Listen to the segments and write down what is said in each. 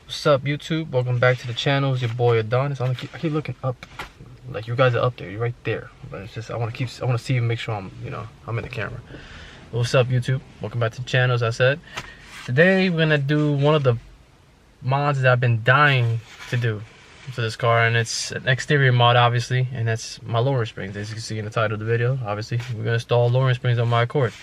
What's up, YouTube? Welcome back to the channel. It's your boy Adonis. I keep looking up, like you guys are up there. You're right there, but it's just I want to see and make sure I'm in the camera. What's up, YouTube? Welcome back to the channel. As I said, today we're gonna do one of the mods that I've been dying to do for this car, and it's an exterior mod, obviously, and that's my lowering springs. As you can see in the title of the video, obviously we're gonna install lowering springs on my Accord.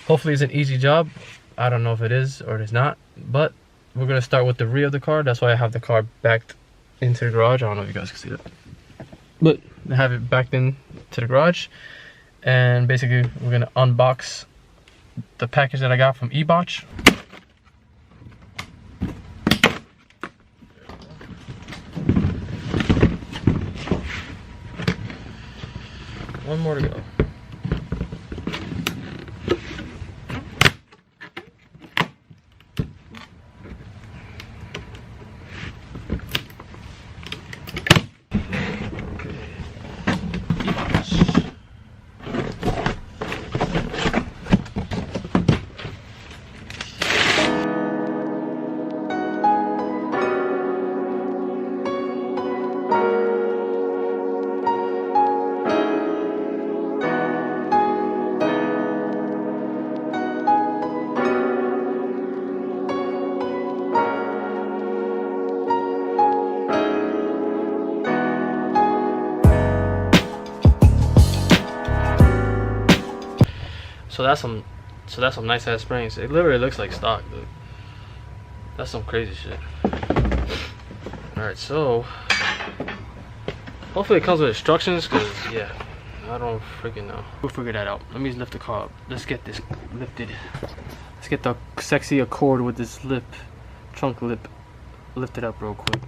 Hopefully, it's an easy job. I don't know if it is or it is not, but we're gonna start with the rear of the car. That's why I have the car backed into the garage. I don't know if you guys can see that, but I have it backed in to the garage. And basically, we're gonna unbox the package that I got from EIBACH. One more to go. So that's some nice ass springs. It literally looks like stock, dude. That's some crazy shit. Alright, so hopefully it comes with instructions, cause yeah, I don't freaking know. We'll figure that out. Let me lift the car up. Let's get this lifted. Let's get the sexy Accord with this lip, trunk lip, lifted up real quick.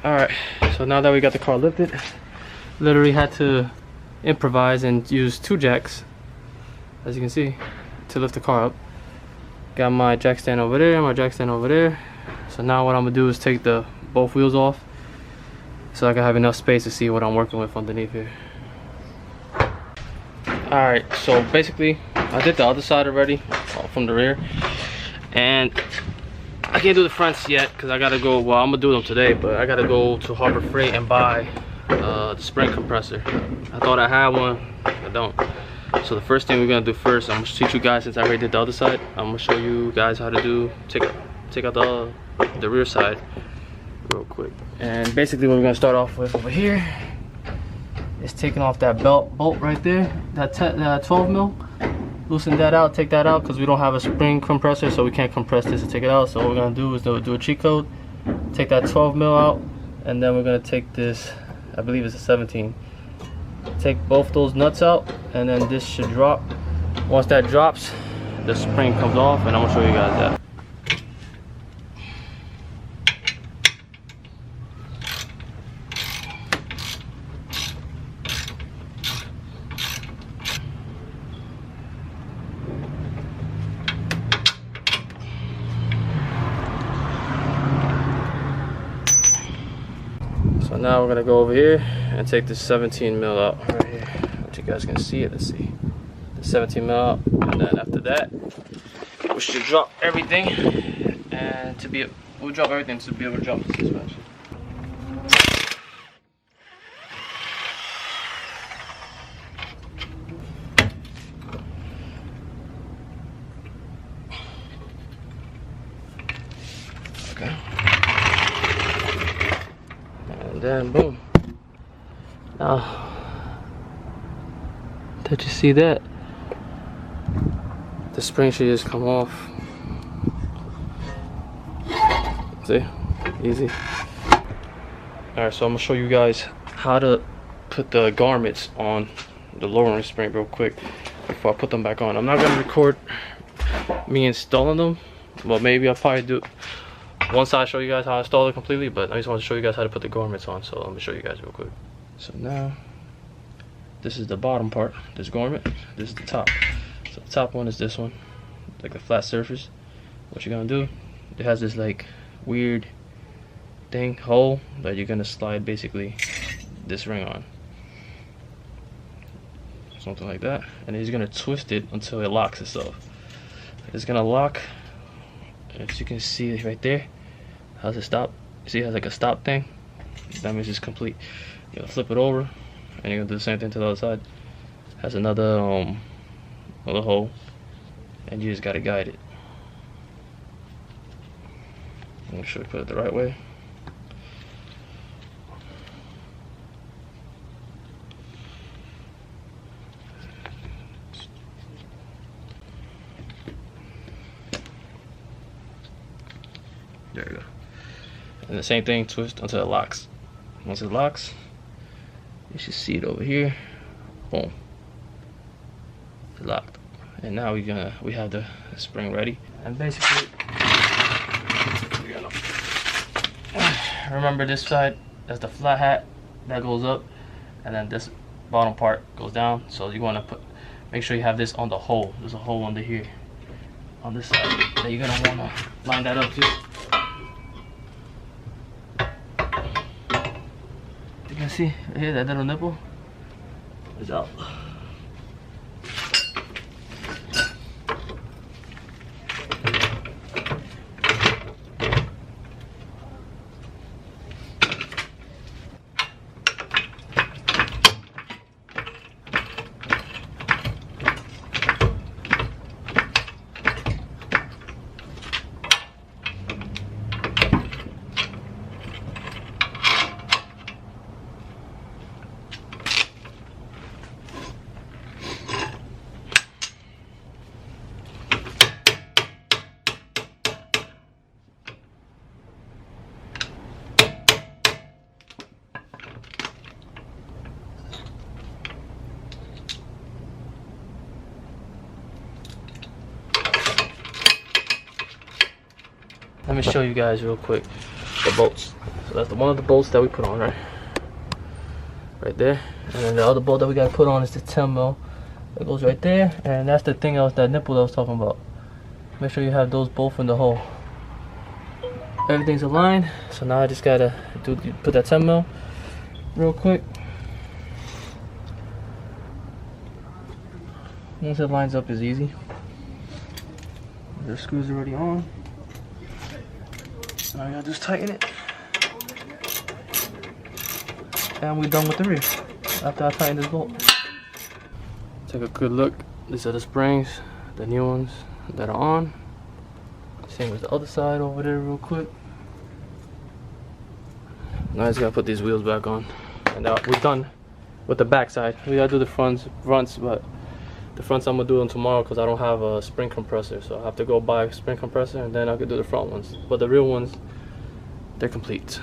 Alright, so now that we got the car lifted, literally had to improvise and use 2 jacks, as you can see, to lift the car up. Got my jack stand over there, my jack stand over there. So now what I'm gonna do is take both wheels off so I can have enough space to see what I'm working with underneath here. Alright, so basically I did the other side already from the rear, and I can't do the fronts yet because I gotta go. Well, I'm gonna do them today, but I gotta go to Harbor Freight and buy the spring compressor. I thought I had one, I don't. So the first thing we're gonna do first, I'm gonna teach you guys, since I already did the other side, I'm gonna show you guys how to take out the rear side real quick. And basically what we're gonna start off with over here is taking off that bolt right there, that 12 mil. Loosen that out, take that out, because we don't have a spring compressor, so we can't compress this and take it out. So what we're gonna do is do a cheat code, take that 12 mil out, and then we're gonna take this, I believe it's a 17. Take both those nuts out, and then this should drop. Once that drops, the spring comes off, and I'm gonna show you guys that. So now we're gonna go over here and take this 17 mil out right here, which you guys can see it. Let's see, the 17 mil out, and then after that, we should drop everything, and we'll drop everything to be able to drop the suspension. Okay. And then boom. Now, did you see that? The spring should just come off. See? Easy. Alright, so I'm gonna show you guys how to put the garments on the lowering spring real quick before I put them back on. I'm not gonna record me installing them, Well, maybe I'll probably do one side, show you guys how I install it completely, but I just want to show you guys how to put the garments on. So let me show you guys real quick. So now, this is the bottom part, this garment. This is the top. So the top one is this one, like a flat surface. What you're gonna do, it has this like weird thing, hole, that you're gonna slide basically this ring on. Something like that. And he's gonna twist it until it locks itself. It's gonna lock, as you can see right there. How's it stop? You see it has like a stop thing? That means it's complete. You're gonna flip it over, and you're gonna do the same thing to the other side. Has another little hole, and you just gotta guide it. Make sure you put it the right way. There you go. And the same thing, twist until it locks. Once it locks, you should see it over here. Boom. It's locked. And now we have the spring ready. And basically, remember this side, that's the flat hat that goes up, and then this bottom part goes down. So you want to make sure you have this on the hole. There's a hole under here on this side that you're gonna want to line that up too. You can see right here that little nipple is out. Let me show you guys real quick the bolts. So that's one of the bolts that we put on, right there. And then the other bolt that we gotta put on is the 10 mil that goes right there. And that's the thing else, that nipple that I was talking about. Make sure you have those both in the hole. Everything's aligned. So now I just gotta put that 10 mil real quick. Once it lines up, is easy. The screws already on. Now I gotta just tighten it. And we're done with the rear after I tighten this bolt. Take a good look. These are the springs, the new ones that are on. Same as the other side over there real quick. Now I just gotta put these wheels back on. And now we're done with the back side. We gotta do the fronts, but the fronts I'm gonna do them tomorrow because I don't have a spring compressor. So I have to go buy a spring compressor and then I can do the front ones. But the real ones, they're complete.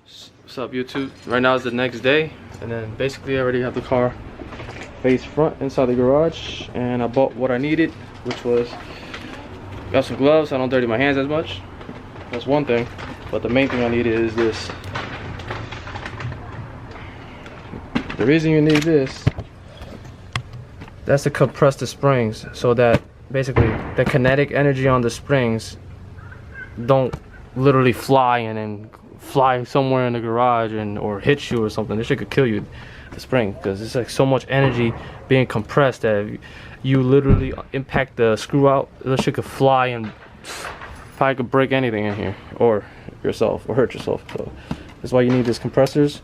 What's up, YouTube? Right now is the next day, and then basically I already have the car face front inside the garage, and I bought what I needed, which was got some gloves so I don't dirty my hands as much. That's one thing, but the main thing I needed is this. The reason you need this, that's to compress the springs so that basically the kinetic energy on the springs don't literally fly and then fly somewhere in the garage or hit you or something. This shit could kill you, the spring, because it's like so much energy being compressed that you literally impact the screw out. This shit could fly and probably could break anything in here or yourself or hurt yourself. So that's why you need these compressors.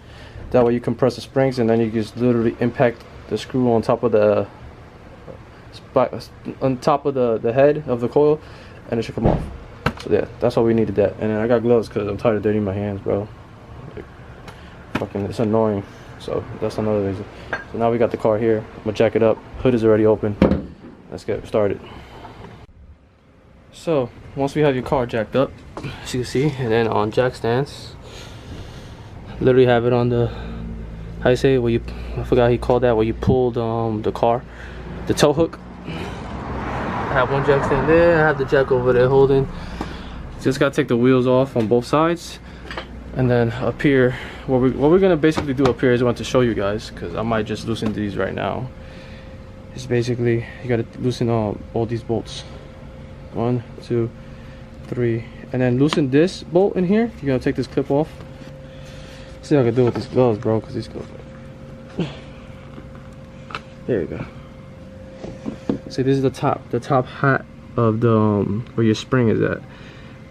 That way you compress the springs and then you just literally impact the screw on top of the head of the coil, and it should come off. So yeah, that's why we needed that. And then I got gloves because I'm tired of dirtying my hands, bro. Like, fucking, it's annoying. So that's another reason. So now we got the car here. I'm gonna jack it up. Hood is already open. Let's get started. So once we have your car jacked up, as you can see, and then on jack stands, literally have it on the, how you say it, where you, I forgot he called that, where you pulled the car, the tow hook. have one jack stand there, I have the jack over there holding. Just gotta take the wheels off on both sides. And then up here, what we're gonna basically do up here is I want to show you guys, because I might just loosen these right now. It's basically, you gotta loosen all these bolts. 1, 2, 3. And then loosen this bolt in here. You're gonna take this clip off. See what I can do with these gloves, bro, because these gloves. There you go. See, this is the top hat of the where your spring is at.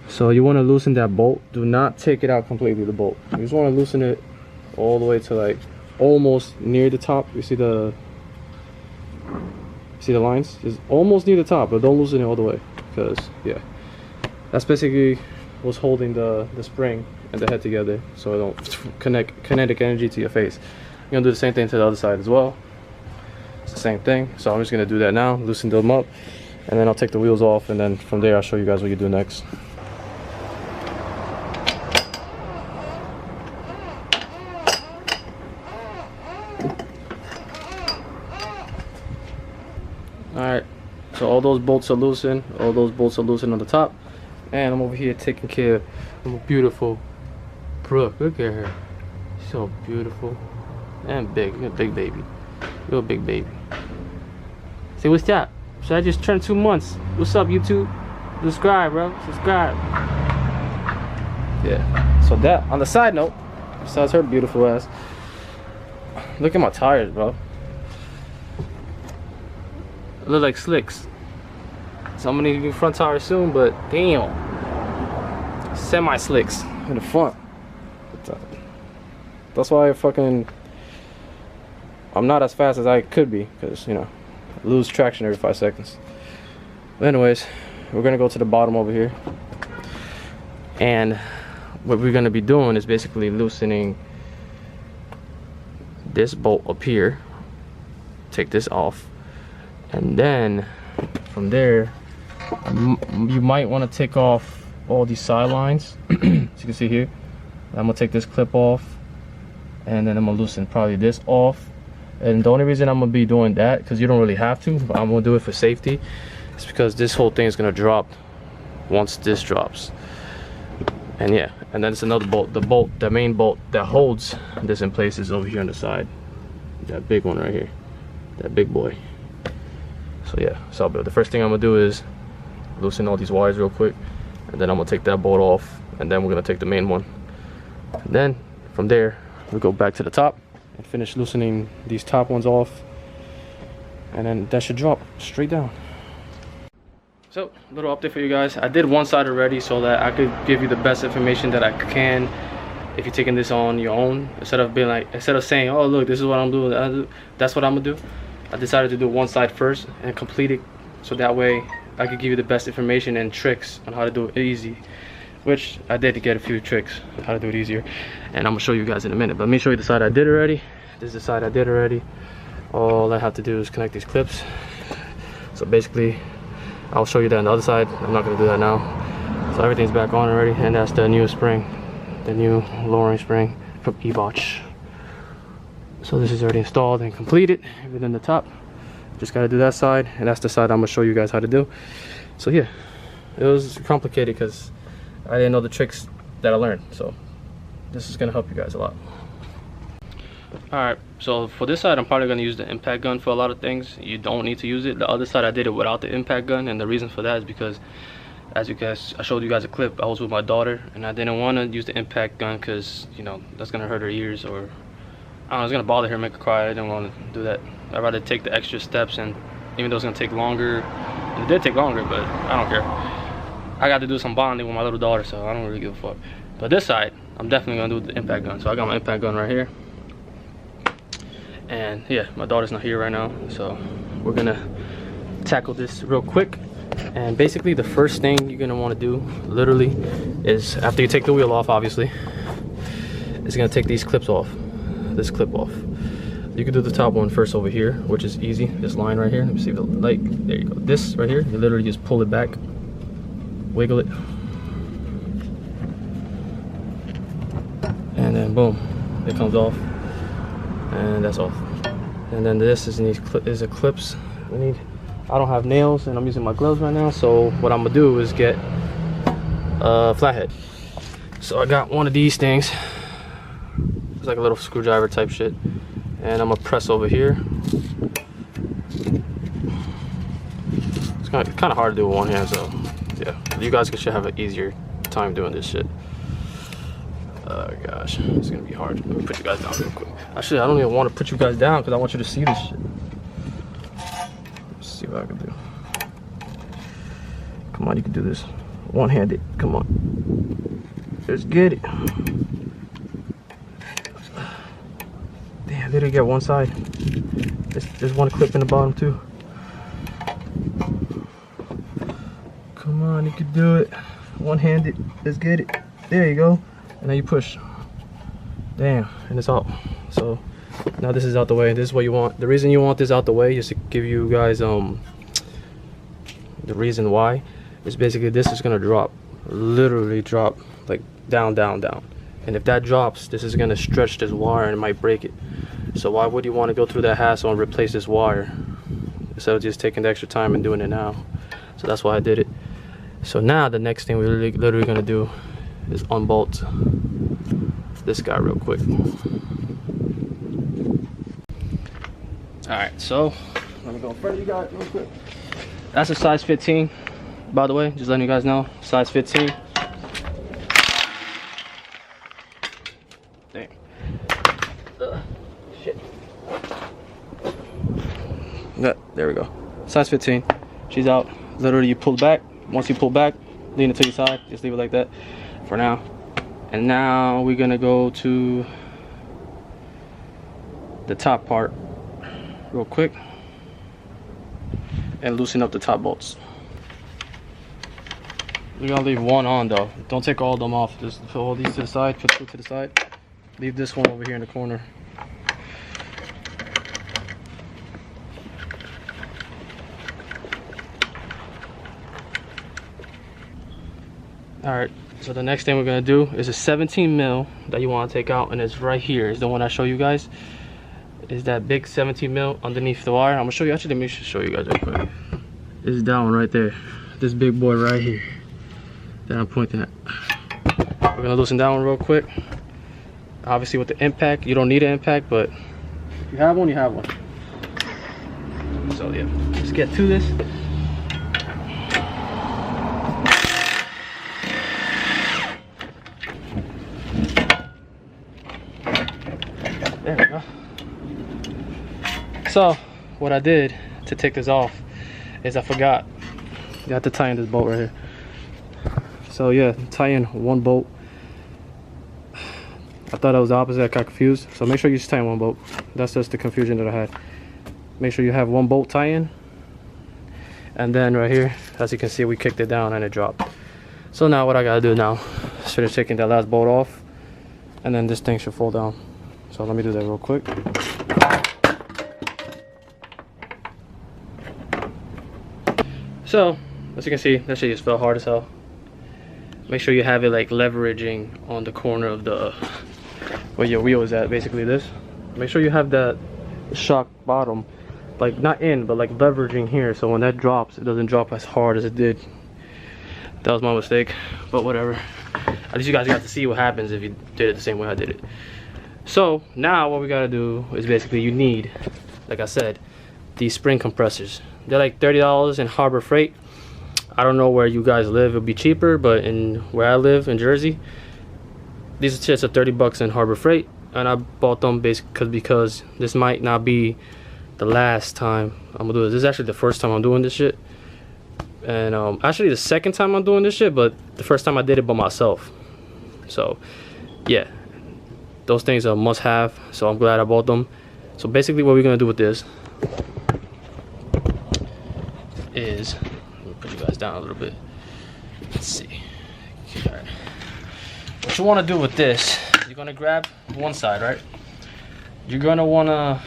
So you want to loosen that bolt. Do not take it out completely, the bolt. You just want to loosen it all the way to like almost near the top. You see the lines? Just almost near the top, but don't loosen it all the way, because yeah, that's basically what's holding the spring and the head together, so it don't connect kinetic energy to your face. You're gonna do the same thing to the other side as well. It's the same thing. So I'm just gonna do that now, loosen them up, and then I'll take the wheels off, and then from there I'll show you guys what you do next. Alright, so all those bolts are loosened, on the top, and I'm over here taking care of my beautiful Brooke. Look at her, so beautiful and big. You're a big baby. You're a big baby. Say what's up? So I just turned 2 months. What's up, YouTube? Subscribe, bro. Subscribe. Yeah. So that, on the side note, besides her beautiful ass, look at my tires, bro. I look like slicks. So I'm gonna need new front tires soon, but damn, semi slicks in the front. That's why I'm not as fast as I could be, because you know, I lose traction every 5 seconds. But anyways, we're gonna go to the bottom over here, and what we're gonna be doing is basically loosening this bolt up here. Take this off, and then from there you might want to take off all these side lines. As you can see here, I'm gonna take this clip off, and then I'm gonna loosen probably this off. And the only reason I'm gonna be doing that, because you don't really have to, but I'm gonna do it for safety, is because this whole thing is gonna drop once this drops. And yeah, and then it's another bolt. The main bolt that holds this in place is over here on the side. That big one right here, that big boy. So yeah, so the first thing I'm gonna do is loosen all these wires real quick, and then I'm gonna take that bolt off, and then we're gonna take the main one. And then from there we go back to the top and finish loosening these top ones off, and then that should drop straight down. So, little update for you guys. I did one side already so that I could give you the best information that I can if you're taking this on your own, instead of saying, oh look, this is what I'm doing, that's what I'm gonna do. I decided to do one side first and complete it, so that way I could give you the best information and tricks on how to do it easy, which I did get a few tricks on how to do it easier, and I'm gonna show you guys in a minute. But let me show you the side I did already. This is the side I did already. All I have to do is connect these clips. So basically I'll show you that on the other side. I'm not gonna do that now. So everything's back on already, and that's the new spring, the new lowering spring from EIBACH. So this is already installed and completed within the top. Just gotta do that side, and that's the side I'm gonna show you guys how to do. So yeah, it was complicated because I didn't know the tricks that I learned, so this is gonna help you guys a lot. Alright, so for this side I'm probably gonna use the impact gun for a lot of things. You don't need to use it. The other side I did it without the impact gun, and the reason for that is because, as you guys, I showed you guys a clip, I was with my daughter and I didn't want to use the impact gun because, you know, that's gonna hurt her ears, or I don't know, it's gonna bother her, make her cry. I didn't want to do that. I'd rather take the extra steps, and even though it's gonna take longer, and it did take longer, but I don't care. I got to do some bonding with my little daughter, so I don't really give a fuck. But this side, I'm definitely gonna do the impact gun. So I got my impact gun right here. And yeah, my daughter's not here right now, so we're gonna tackle this real quick. And basically the first thing you're gonna want to do, literally, is after you take the wheel off, obviously, is gonna take these clips off, this clip off. You can do the top one first over here, which is easy. This line right here, let me see the light, there you go. This right here, you literally just pull it back, wiggle it, and then boom, it comes off. And that's off. And then this is these clips we need I don't have nails and I'm using my gloves right now, so what I'm gonna do is get a flathead. So I got one of these things. It's like a little screwdriver type shit, and I'm gonna press over here. It's kind of hard to do with one hand, so yeah, you guys should have an easier time doing this shit. Oh gosh, it's gonna be hard. Let me put you guys down real quick. Actually, I don't even want to put you guys down because I want you to see this shit. Let's see what I can do. Come on, you can do this. One-handed. Come on. Let's get it. Damn, they didn't get one side. There's one clip in the bottom too. Come on, you can do it. One-handed. Let's get it. There you go. And then you push. Damn, and it's out. So now this is out the way. This is what you want. The reason you want this out the way is to give you guys the reason why is basically this is gonna drop, literally drop, like down, down, down. And if that drops, this is gonna stretch this wire and it might break it. So why would you want to go through that hassle and replace this wire instead of just taking the extra time and doing it now? So that's why I did it. So now the next thing we're literally gonna do is unbolt this guy real quick. Alright, so let me go in front of you guys real quick. That's a size 15, by the way, just letting you guys know, size 15. Damn. Shit. Yeah, there we go. Size 15. She's out. Literally, you pull back. Once you pull back, lean it to your side. Just leave it like that for now. And now we're gonna go to the top part real quick and loosen up the top bolts. We're gonna leave one on though. Don't take all of them off. Just put all these to the side, put two to the side. Leave this one over here in the corner. Alright, so the next thing we're gonna do is a 17 mil that you want to take out, and it's right here. Is the one I show you guys. Is that big 17 mil underneath the wire. I'm gonna show you. Actually, let me show you guys real quick. It's that one right there. This big boy right here that I'm pointing at. We're gonna loosen that one real quick. Obviously, with the impact, you don't need an impact, but if you have one, you have one. So yeah, let's get to this. There we go. So what I did to take this off is I forgot. You have to tie in this bolt right here. So yeah, tie in one bolt. I thought it was the opposite. I got confused. So make sure you just tie in one bolt. That's just the confusion that I had. Make sure you have one bolt tie in. And then right here, as you can see, we kicked it down and it dropped. So now what I gotta do now is finish taking that last bolt off, and then this thing should fall down. So let me do that real quick. So as you can see, that shit just fell hard as hell. Make sure you have it like leveraging on the corner of the where your wheel is at, basically this. Make sure you have that shock bottom like not in, but like leveraging here, so when that drops, it doesn't drop as hard as it did. That was my mistake, but whatever. At least you guys got to see what happens if you did it the same way I did it. So now what we gotta do is basically you need, like I said, these spring compressors. They're like $30 in Harbor Freight. I don't know where you guys live, it'll be cheaper, but in where I live in Jersey, these shits are 30 bucks in Harbor Freight, and I bought them basically because this might not be the last time I'm gonna do this. This is actually the first time I'm doing this shit, and actually the second time I'm doing this shit, but the first time I did it by myself. So yeah, those things are must have, so I'm glad I bought them. So basically what we're gonna do with this is, let me put you guys down a little bit. Let's see. Okay, all right. What you want to do with this, you're gonna grab one side, right? You're gonna wanna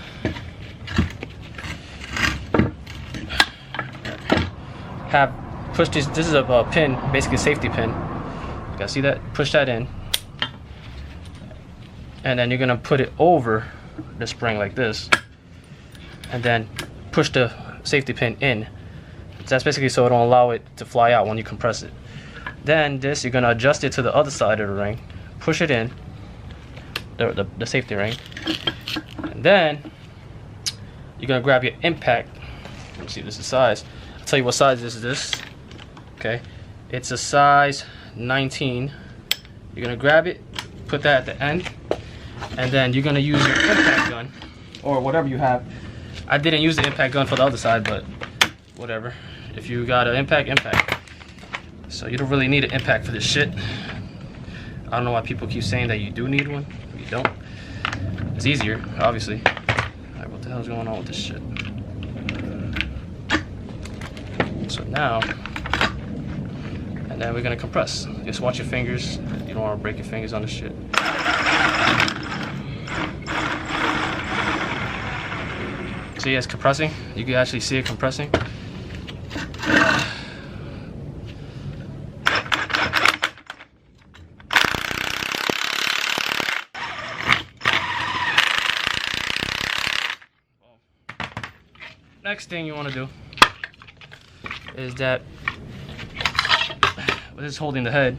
push this. This is a pin, basically a safety pin. You guys see that? Push that in, and then you're gonna put it over the spring like this, and then push the safety pin in that's basically so it don't allow it to fly out when you compress it. Then this, you're gonna adjust it to the other side of the ring, push it in, the safety ring, and then you're gonna grab your impact. Let me see, this is size. I'll tell you what size this is. Okay, it's a size 19. You're gonna grab it, put that at the end, and then you're gonna use your impact gun or whatever you have. I didn't use the impact gun for the other side, but whatever. If you got an impact. So you don't really need an impact for this shit. I don't know why people keep saying that you do need one. You don't. It's easier, obviously. Alright, what the hell's going on with this shit? So now, and then we're gonna compress. Just watch your fingers. You don't want to break your fingers on this shit. See, it's compressing. You can actually see it compressing. Next thing you want to do is that with this holding the head,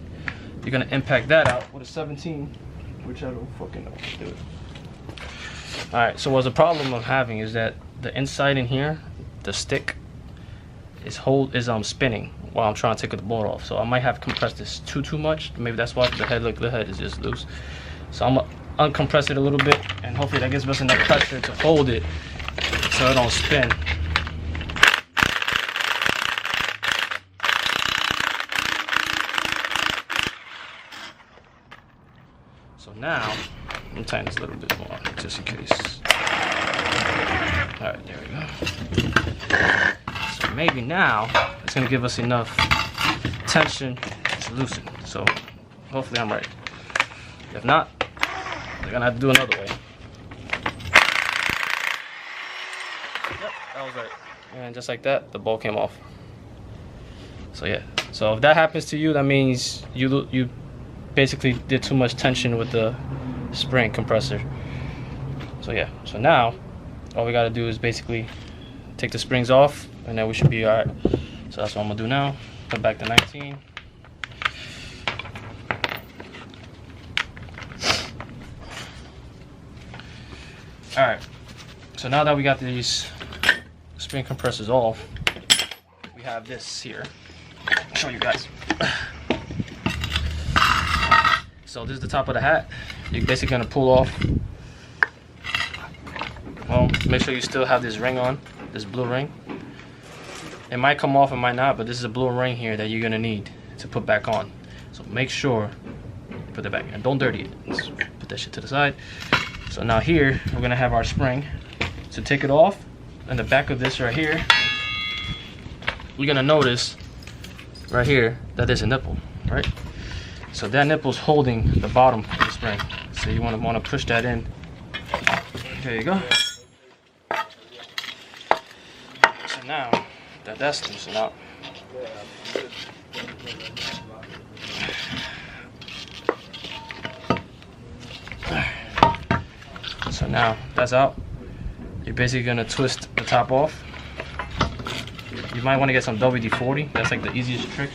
you're gonna impact that out with a 17, which I don't fucking know how to do it. All right. So what's the problem I'm having is that the inside in here, the stick is spinning while I'm trying to take the bolt off. So I might have compressed this too much. Maybe that's why the head is just loose. So I'm gonna uncompress it a little bit, and hopefully that gives us enough pressure to hold it so it don't spin. So now, I'm gonna tighten this a little bit more, just in case. Alright, there we go. So maybe now, it's gonna give us enough tension to loosen. So, hopefully I'm right. If not, we're gonna have to do another way. Yep, that was right. And just like that, the ball came off. So yeah, so if that happens to you, that means you basically did too much tension with the spring compressor. So yeah, so now all we gotta do is basically take the springs off, and then we should be all right. So that's what I'm gonna do now. Put back the 19. All right, so now that we got these spring compressors off, we have this here. I'll show you guys. So this is the top of the hat. You're basically gonna pull off. Well, make sure you still have this ring on, this blue ring. It might come off, it might not, but this is a blue ring here that you're gonna need to put back on. So make sure you put it back and don't dirty it. Let's put that shit to the side. So now here, we're gonna have our spring. So take it off, and the back of this right here, you're gonna notice right here that there's a nipple, right? So that nipple's holding the bottom of the spring. So you want to push that in. There you go. So now that that's loosened out, so now that's out. You're basically gonna twist the top off. You might want to get some WD-40. That's like the easiest trick.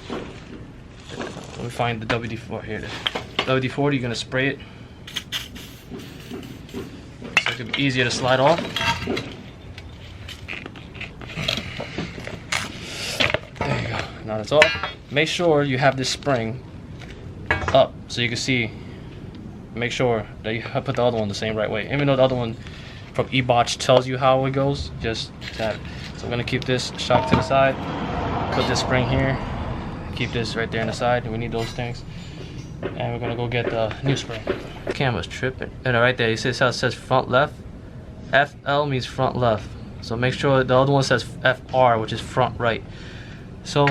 Let me find the WD-40. Here it is. WD-40, you're gonna spray it so it could be easier to slide off. There you go. Now that's off. Make sure you have this spring up so you can see. Make sure that you put the other one the same right way. Even though the other one from EIBACH tells you how it goes, just have it. So I'm gonna keep this shock to the side. Put this spring here. Keep this right there on the side. We need those things. And we're gonna go get the new spring. The camera's tripping. And right there, you see how it says front left? FL means front left. So make sure the other one says FR, which is front right. So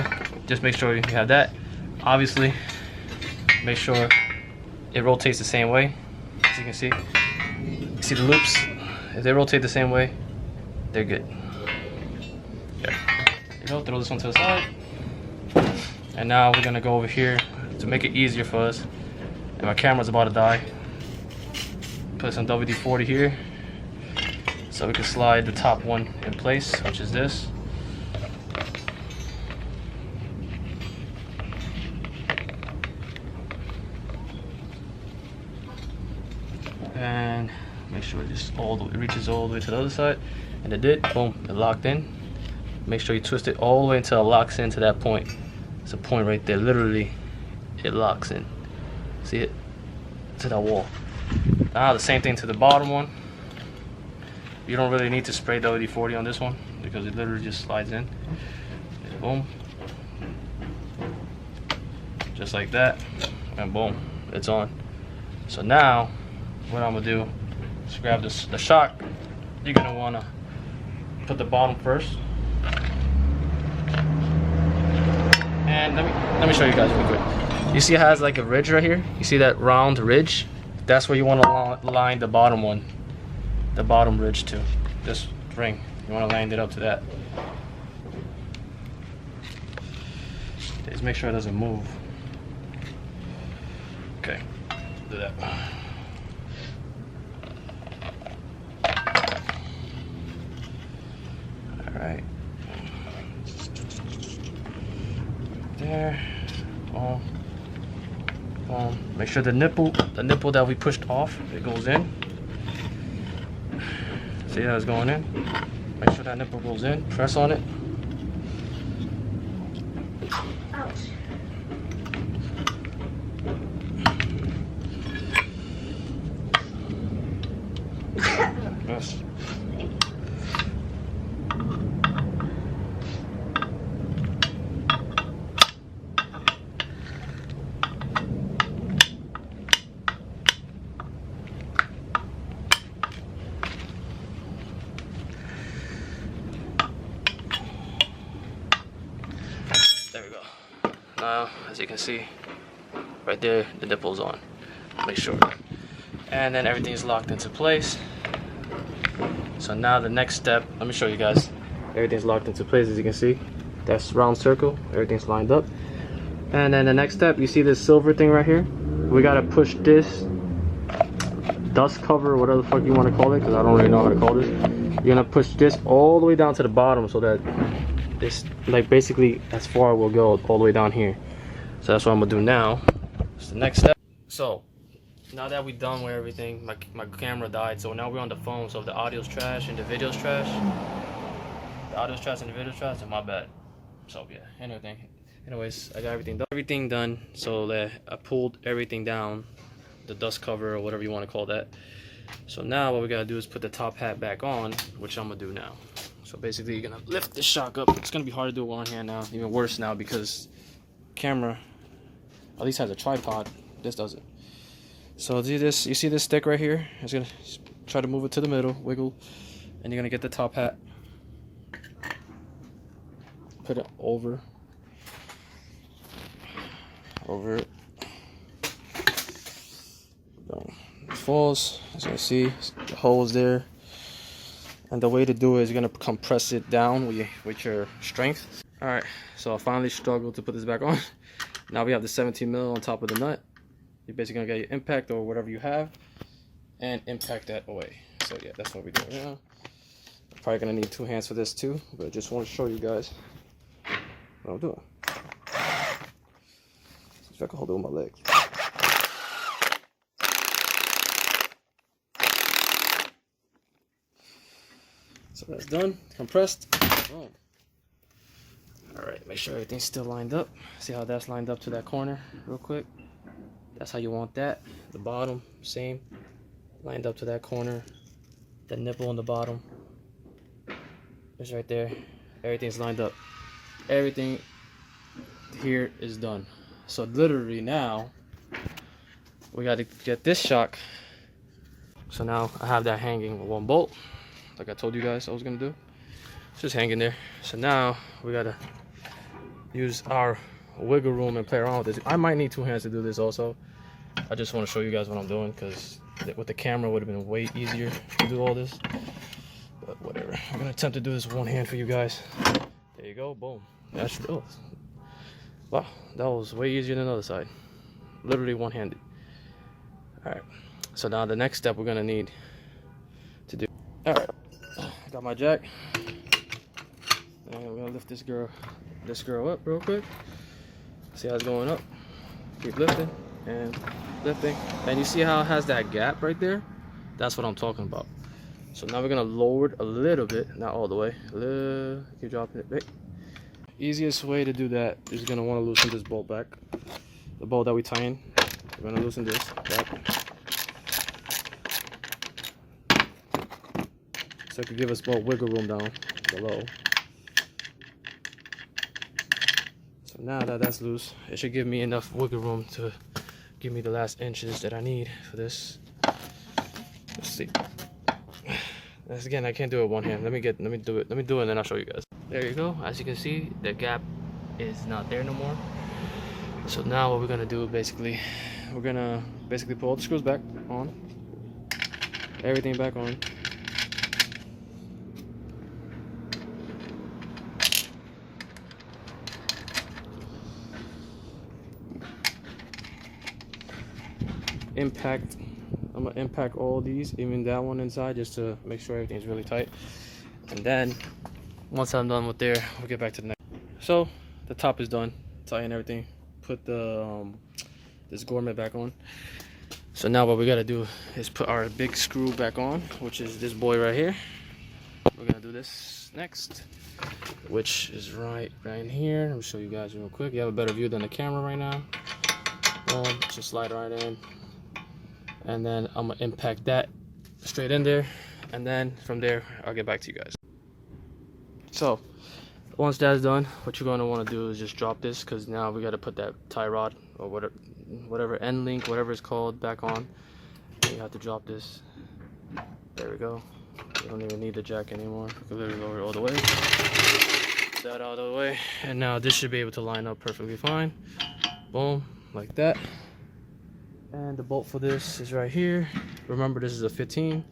just make sure you have that. Obviously, make sure it rotates the same way. As you can see. You see the loops? If they rotate the same way, they're good. There you go, throw this one to the side. And now we're gonna go over here to make it easier for us. And my camera's about to die. Put some WD-40 here so we can slide the top one in place, which is this. and make sure it just it reaches all the way to the other side, and it did. Boom, it locked in. Make sure you twist it all the way until it locks into that point. It's a point right there, literally it locks in. See it? To that wall. Now the same thing to the bottom one. You don't really need to spray WD-40 on this one because it literally just slides in. Boom. Just like that, and boom, it's on. So now what I'm gonna do is grab the shock. You're gonna wanna put the bottom first, and let me show you guys real quick. You see it has like a ridge right here? You see that round ridge? That's where you want to line the bottom one, the bottom ridge to this ring. You want to line it up to that. Just make sure it doesn't move. Okay, do that. All right. There. Boom. Boom. Make sure the nipple that we pushed off, it goes in. See how it's going in? Make sure that nipple goes in. Press on it. Ouch. Yes. There we go. Now, as you can see, right there, the nipple's on. Make sure. And then everything's locked into place. So now the next step, let me show you guys. Everything's locked into place, as you can see. That's round circle, everything's lined up. And then the next step, you see this silver thing right here? We gotta push this dust cover, whatever the fuck you wanna call it, because I don't really know how to call this. You're gonna push this all the way down to the bottom so that it's like basically as far it will go all the way down here. So that's what I'm gonna do now. It's the next step. So now that we're done with everything, my camera died, so now we're on the phone. So if the audio's trash and the video's trash, then my bad. So yeah, anyways, I got everything done. So that I pulled everything down, the dust cover or whatever you want to call that. So now what we gotta do is put the top hat back on, which I'm gonna do now. So basically you're gonna lift this shock up. It's gonna be hard to do with one hand now, even worse now because camera at least has a tripod. This doesn't. So do this, you see this stick right here? It's gonna try to move it to the middle, wiggle, and you're gonna get the top hat. Put it over it. Boom. It falls, as you can see, the hole's there. And the way to do it is you're gonna compress it down with your strength. Alright, so I finally struggled to put this back on. Now we have the 17 mil on top of the nut. You're basically gonna get your impact or whatever you have and impact that away. So yeah, that's what we're doing now. I'm probably gonna need 2 hands for this too, but I just want to show you guys what I'm doing. See if I can hold it with my legs. So that's done, compressed. Boom. Alright, make sure everything's still lined up. See how that's lined up to that corner real quick. That's how you want that. The bottom, same. Lined up to that corner. The nipple on the bottom is right there. Everything's lined up. Everything here is done. So literally now, we got to get this shock. So now I have that hanging with 1 bolt. Like I told you guys I was going to do. It's just hanging there. So now we got to use our wiggle room and play around with this. I might need 2 hands to do this also. I just want to show you guys what I'm doing because with the camera it would have been way easier to do all this. But whatever. I'm going to attempt to do this with 1 hand for you guys. There you go. Boom. That's wow, that was way easier than the other side. Literally one-handed. Alright. So now the next step we're going to need to do. Alright. Got my jack. And we're going to lift this girl up real quick. See how it's going up. Keep lifting and lifting. And you see how it has that gap right there? That's what I'm talking about. So now we're gonna lower it a little bit, not all the way. Keep dropping it. Wait. Easiest way to do that is gonna want to loosen this bolt back. The bolt that we tie in. We're gonna loosen this back. So it could give us more wiggle room down below. So now that that's loose, it should give me enough wiggle room to give me the last inches that I need for this. Let's see. That's, again, I can't do it with one hand. Let me do it and then I'll show you guys. There you go. As you can see, the gap is not there no more. So now what we're gonna do, basically, we're gonna put all the screws back on, everything back on. I'm gonna impact all these, even that one inside, just to make sure everything's really tight. And then once I'm done with there, we'll get back to the next. So the top is done, tighten everything, put the this grommet back on. So now what we gotta do is put our big screw back on, which is this boy right here. We're gonna do this next, which is right in here. Let me show you guys real quick. You have a better view than the camera right now. Boom, just slide right in. And then I'm gonna impact that straight in there, and then from there I'll get back to you guys. So once that's done, what you're gonna want to do is just drop this, because now we got to put that tie rod or whatever end link, whatever it's called, back on. You have to drop this. There we go. You don't even need the jack anymore. You can literally lower it all the way. That out of the way, and now this should be able to line up perfectly fine. Boom, like that. And the bolt for this is right here. Remember, this is a 15.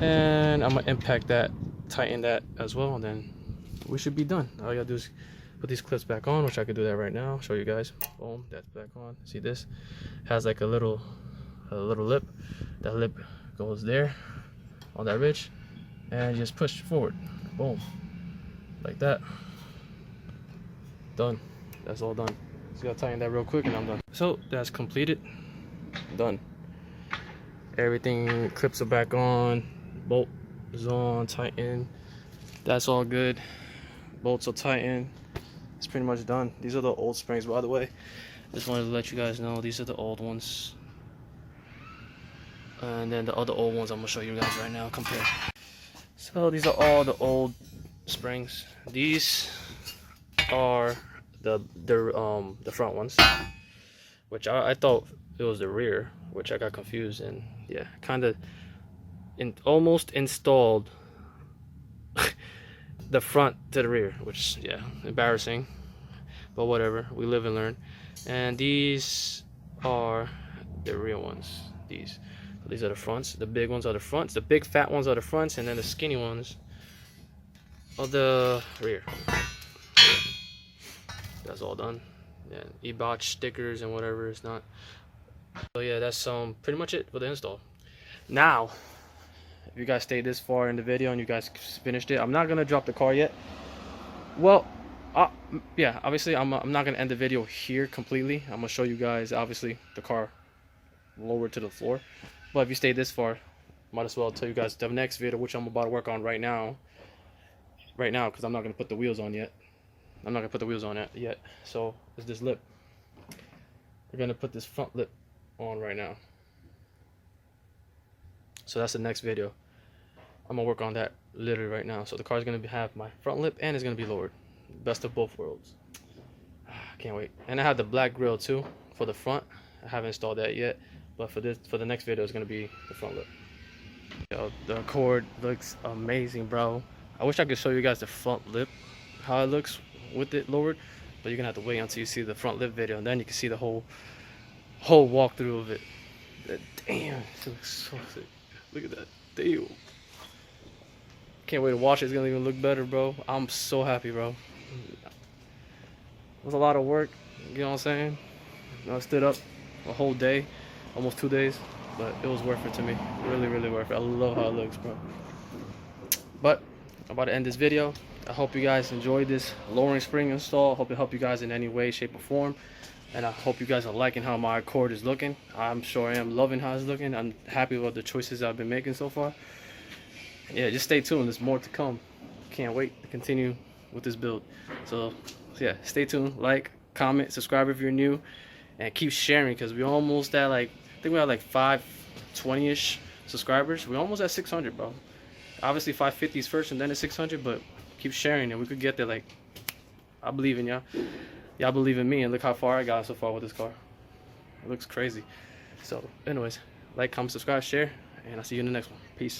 And I'm gonna impact that, tighten that as well, and then we should be done. All you gotta do is put these clips back on, which I could do that right now. Show you guys. Boom, that's back on. See, this has like a little lip. That lip goes there on that ridge, and you just push forward. Boom. Like that. Done. That's all done. Just gotta tighten that real quick and I'm done. So that's completed. Done. Everything, clips are back on, bolt is on, tighten. That's all good. Bolts are tightened. It's pretty much done. These are the old springs, by the way. Just wanted to let you guys know these are the old ones. And then the other old ones I'm gonna show you guys right now, compare. So these are all the old springs. These are the front ones, which I thought it was the rear, which I got confused, and yeah, kind of almost installed the front to the rear, which, yeah, embarrassing, but whatever, we live and learn. And these are the rear ones. These are the fronts. The big ones are the fronts, the big fat ones are the fronts, and then the skinny ones of the rear. That's all done. Yeah, EIBACH stickers and whatever it's not. So yeah, that's pretty much it for the install. Now, if you guys stayed this far in the video and you guys finished it, I'm not gonna drop the car yet. Well, yeah, obviously I'm not gonna end the video here completely. I'm gonna show you guys obviously the car lowered to the floor. But if you stayed this far, might as well tell you guys the next video, which I'm about to work on right now, because I'm not going to put the wheels on yet. I'm not going to put the wheels on it yet. So it's this lip. We're going to put this front lip on right now. So that's the next video. I'm going to work on that literally right now. So the car's going to have my front lip and it's going to be lowered. Best of both worlds. Can't wait. And I have the black grille too for the front. I haven't installed that yet, but for the next video it's going to be the front lip. Yo, the Accord looks amazing, bro. I wish I could show you guys the front lip, how it looks with it lowered, but you're gonna have to wait until you see the front lip video, and then you can see the whole walkthrough of it. Damn, it looks so sick. Look at that. Damn. Can't wait to watch it. It's gonna even look better, bro. I'm so happy, bro. It was a lot of work, you know what I'm saying? I stood up a whole day, almost 2 days, but it was worth it to me. Really, really worth it. I love how it looks, bro. But I'm about to end this video. I hope you guys enjoyed this lowering spring install. I hope it helped you guys in any way, shape, or form. And I hope you guys are liking how my Accord is looking. I'm sure I am loving how it's looking. I'm happy with the choices I've been making so far. Yeah, just stay tuned. There's more to come. Can't wait to continue with this build. So yeah, stay tuned. Like, comment, subscribe if you're new, and keep sharing, because we're almost at like, I think we have like 520-ish subscribers. We're almost at 600, bro. Obviously 550 is first and then it's 600, but keep sharing and we could get there. Like, I believe in y'all. Y'all believe in me, and look how far I got so far with this car. It looks crazy. So anyways, like, comment, subscribe, share, and I'll see you in the next one. Peace.